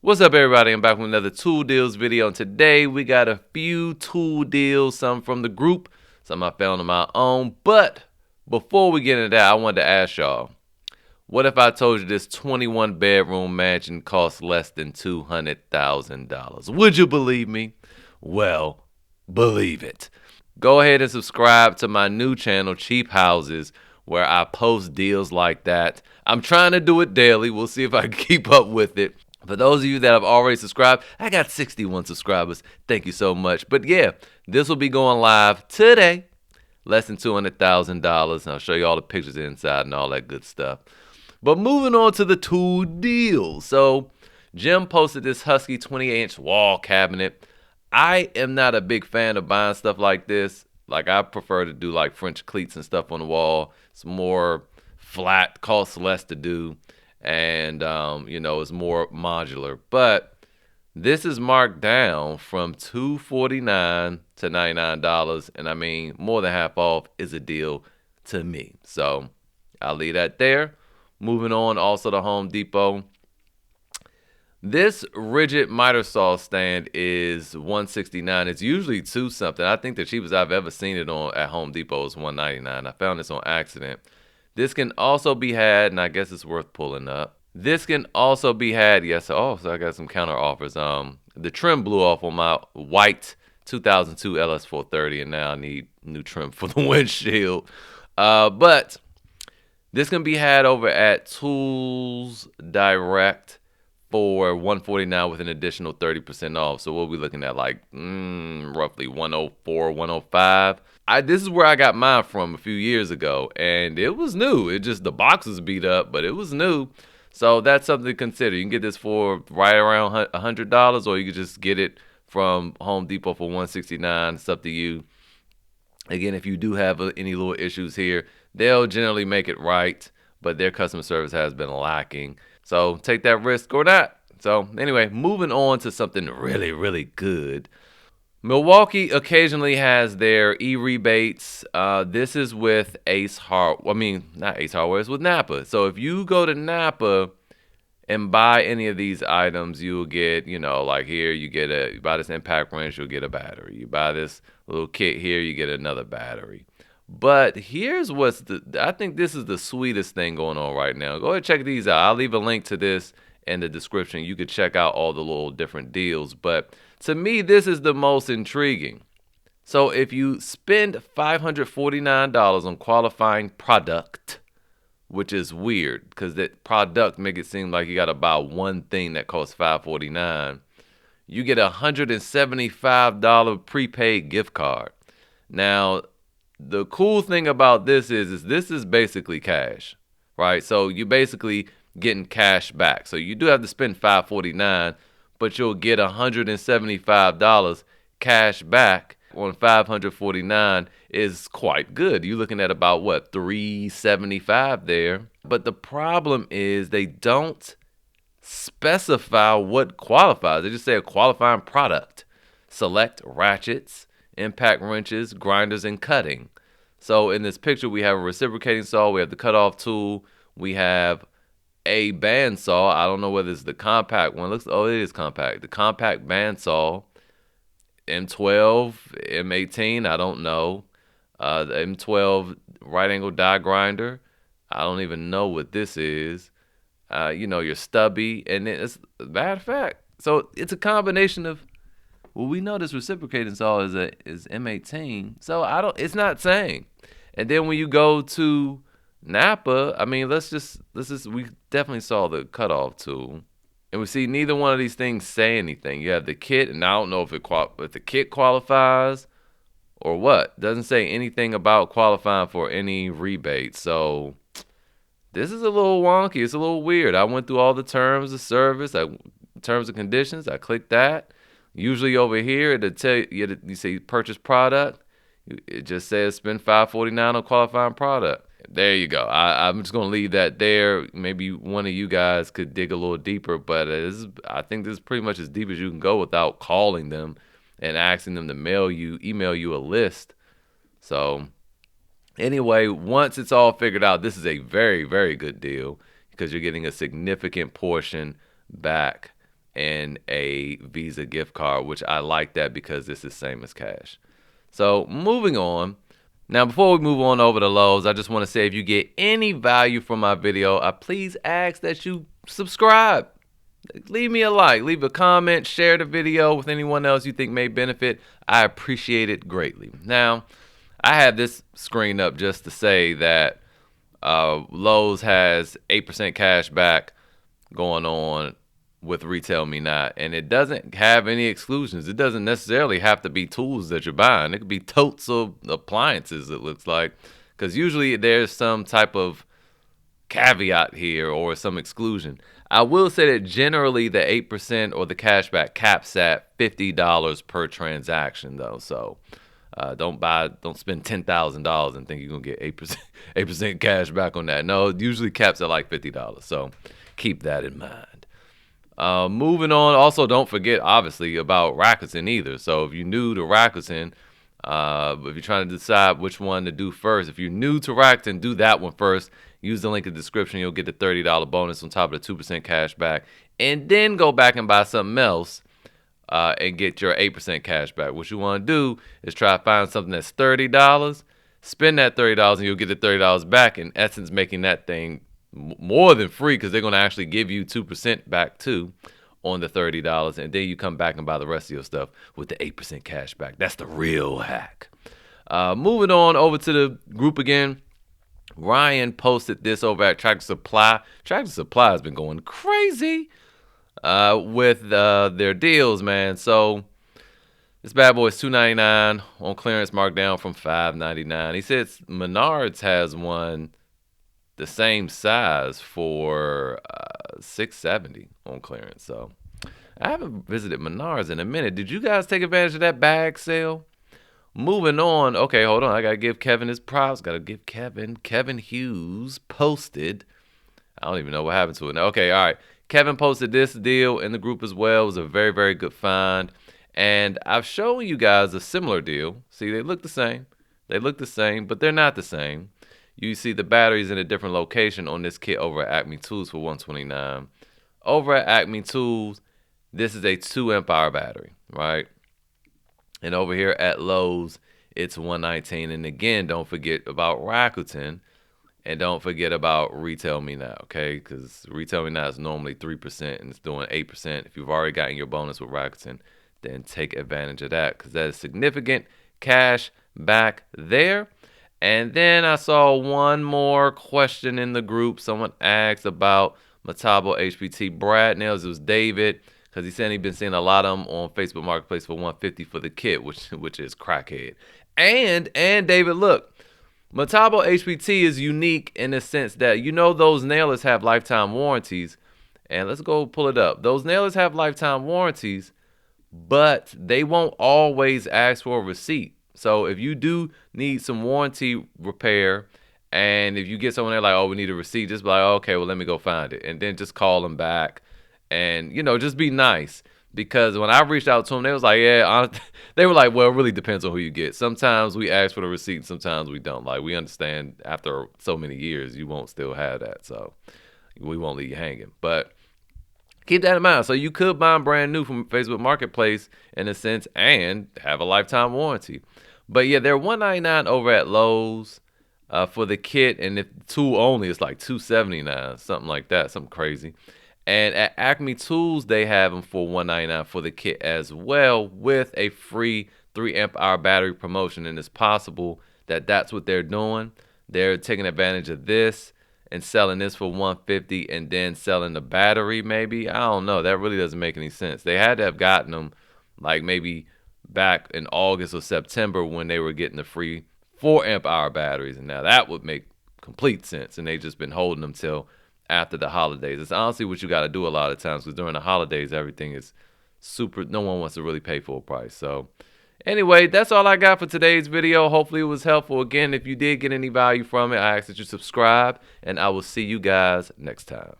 What's up, everybody? I'm back with another tool deals video, and today we got a few tool deals, some from the group, some I found on my own. But before we get into that, I wanted to ask y'all, what if I told you this 21 bedroom mansion costs less than $200,000? Would you believe me? Well, believe it. Go ahead and subscribe to my new channel, Cheap Houses, where I post deals like that. I'm trying to do it daily. We'll see if I can keep up with it. For those of you that have already subscribed, I got 61 subscribers. Thank you so much. But yeah, this will be going live today. Less than $200,000. I'll show you all the pictures inside and all that good stuff. But moving on to the tool deals. So Jim posted this Husky 28-inch wall cabinet. I am not a big fan of buying stuff like this. Like, I prefer to do like French cleats and stuff on the wall. It's more flat, costs less to do. And, it's more modular. But this is marked down from $249 to $99. And I mean, more than half off is a deal to me. So I'll leave that there. Moving on, also to Home Depot. This rigid miter saw stand is $169. It's usually $2 something. I think the cheapest I've ever seen it on at Home Depot is $199. I found this on accident. This can also be had, and I guess it's worth pulling up. This can also be had, yes. So I got some counter offers. The trim blew off on my white 2002 LS430, and now I need new trim for the windshield. But this can be had over at Tools Direct for $149 with an additional 30% off. So we'll be looking at like roughly $104, $105. This is where I got mine from a few years ago, and it was new. It just, the box was beat up, but it was new. So that's something to consider. You can get this for right around $100, or you can just get it from Home Depot for $169. It's up to you. Again, if you do have any little issues here, they'll generally make it right, but their customer service has been lacking. So take that risk or not. So anyway, moving on to something really, really good. Milwaukee occasionally has their e-rebates. This is with not Ace Hardware, it's with Napa. So if you go to Napa and buy any of these items, you'll get, like here, you buy this impact wrench, you'll get a battery. You buy this little kit here, you get another battery. But here's I think this is the sweetest thing going on right now. Go ahead and check these out. I'll leave a link to this in the description. You could check out all the little different deals. But to me, this is the most intriguing. So if you spend $549 on qualifying product, which is weird because that product make it seem like you got to buy one thing that costs $549, you get a $175 prepaid gift card. Now, the cool thing about this is this is basically cash, right? So you basically getting cash back. So you do have to spend $549, but you'll get $175 cash back on $549 is quite good. You're looking at about what, $375 there. But the problem is they don't specify what qualifies. They just say a qualifying product. Select ratchets, impact wrenches, grinders, and cutting. So in this picture, we have a reciprocating saw, we have the cutoff tool, we have a bandsaw. I don't know whether it's the compact one. It is compact. The compact bandsaw, M12, M18, I don't know. The M12 right angle die grinder, I don't even know what this is. Your stubby, and it's a matter of fact. So it's a combination of, well, we know this reciprocating saw is M18, so it's not saying. And then when you go to Napa, I mean, we definitely saw the cutoff tool, and we see neither one of these things say anything. You have the kit, and I don't know if the kit qualifies or what. Doesn't say anything about qualifying for any rebate. So this is a little wonky. It's a little weird. I went through all the terms of service, terms and conditions. I clicked that. Usually over here, it'll tell you say purchase product. It just says spend $549 on qualifying product. There you go. I'm just going to leave that there. Maybe one of you guys could dig a little deeper, but I think this is pretty much as deep as you can go without calling them and asking them to email you a list. So anyway, once it's all figured out, this is a very, very good deal because you're getting a significant portion back and a Visa gift card, which I like that because this is same as cash. So moving on. Now, before we move on over to Lowe's, I just want to say if you get any value from my video, I please ask that you subscribe. Leave me a like, leave a comment, share the video with anyone else you think may benefit. I appreciate it greatly. Now, I have this screen up just to say that Lowe's has 8% cash back going on with Retail Me Not, and it doesn't have any exclusions. It doesn't necessarily have to be tools that you're buying. It could be totes of appliances, it looks like, because usually there's some type of caveat here or some exclusion. I will say that generally the 8% or the cashback caps at $50 per transaction, though. So don't spend $10,000 and think you're gonna get 8% cash back on that. No, it usually caps at like $50. So keep that in mind. Moving on, also don't forget, obviously, about Rakuten either. So if you're new to Rakuten, if you're trying to decide which one to do first, if you're new to Rakuten, do that one first. Use the link in the description. You'll get the $30 bonus on top of the 2% cash back. And then go back and buy something else and get your 8% cash back. What you want to do is try to find something that's $30, spend that $30, and you'll get the $30 back, in essence making that thing more than free, because they're going to actually give you 2% back too on the $30, and then you come back and buy the rest of your stuff with the 8% cash back. That's the real hack. Moving on over to the group again. Ryan posted this over at Tractor Supply. Tractor Supply has been going crazy with their deals, man. So this bad boy is $2.99 on clearance, marked down from $5.99. He says Menards has one the same size for $6.70 on clearance. So I haven't visited Menards in a minute. Did you guys take advantage of that bag sale? Moving on. Okay, hold on. I gotta give Kevin his props. Gotta give Kevin Hughes posted. I don't even know what happened to it now. Okay, all right. Kevin posted this deal in the group as well. It was a very, very good find. And I've shown you guys a similar deal. See, they look the same. They look the same, but they're not the same. You see the batteries in a different location on this kit over at Acme Tools for $129. Over at Acme Tools, this is a 2 amp hour battery, right? And over here at Lowe's, it's $119. And again, don't forget about Rakuten, and don't forget about Retail Me Now, okay? Because Retail Me Now is normally 3%, and it's doing 8%. If you've already gotten your bonus with Rakuten, then take advantage of that, because that is significant cash back there. And then I saw one more question in the group. Someone asked about Metabo HBT brad nails. It was David, because he said he'd been seeing a lot of them on Facebook Marketplace for $150 for the kit, which is crackhead. And David, look, Metabo HBT is unique in the sense that, you know, those nailers have lifetime warranties. And let's go pull it up. Those nailers have lifetime warranties, but they won't always ask for a receipt. So if you do need some warranty repair, and if you get someone there like, oh, we need a receipt, just be like, okay, well, let me go find it. And then just call them back and, you know, just be nice. Because when I reached out to them, they was like, yeah, they were like, well, it really depends on who you get. Sometimes we ask for the receipt, sometimes we don't. Like, we understand after so many years, you won't still have that. So we won't leave you hanging. But keep that in mind. So you could buy them brand new from Facebook Marketplace in a sense and have a lifetime warranty. But yeah, they're $199 over at Lowe's for the kit, and if two only, it's like $279, something like that, something crazy. And at Acme Tools, they have them for $199 for the kit as well, with a free 3 amp hour battery promotion. And it's possible that that's what they're doing. They're taking advantage of this and selling this for $150 and then selling the battery maybe. I don't know. That really doesn't make any sense. They had to have gotten them like maybe back in August or September when they were getting the free 4 amp hour batteries. And now that would make complete sense. And they've just been holding them till after the holidays. It's honestly what you got to do a lot of times, because during the holidays, everything is super. No one wants to really pay full price. So anyway, that's all I got for today's video. Hopefully it was helpful. Again, if you did get any value from it, I ask that you subscribe, and I will see you guys next time.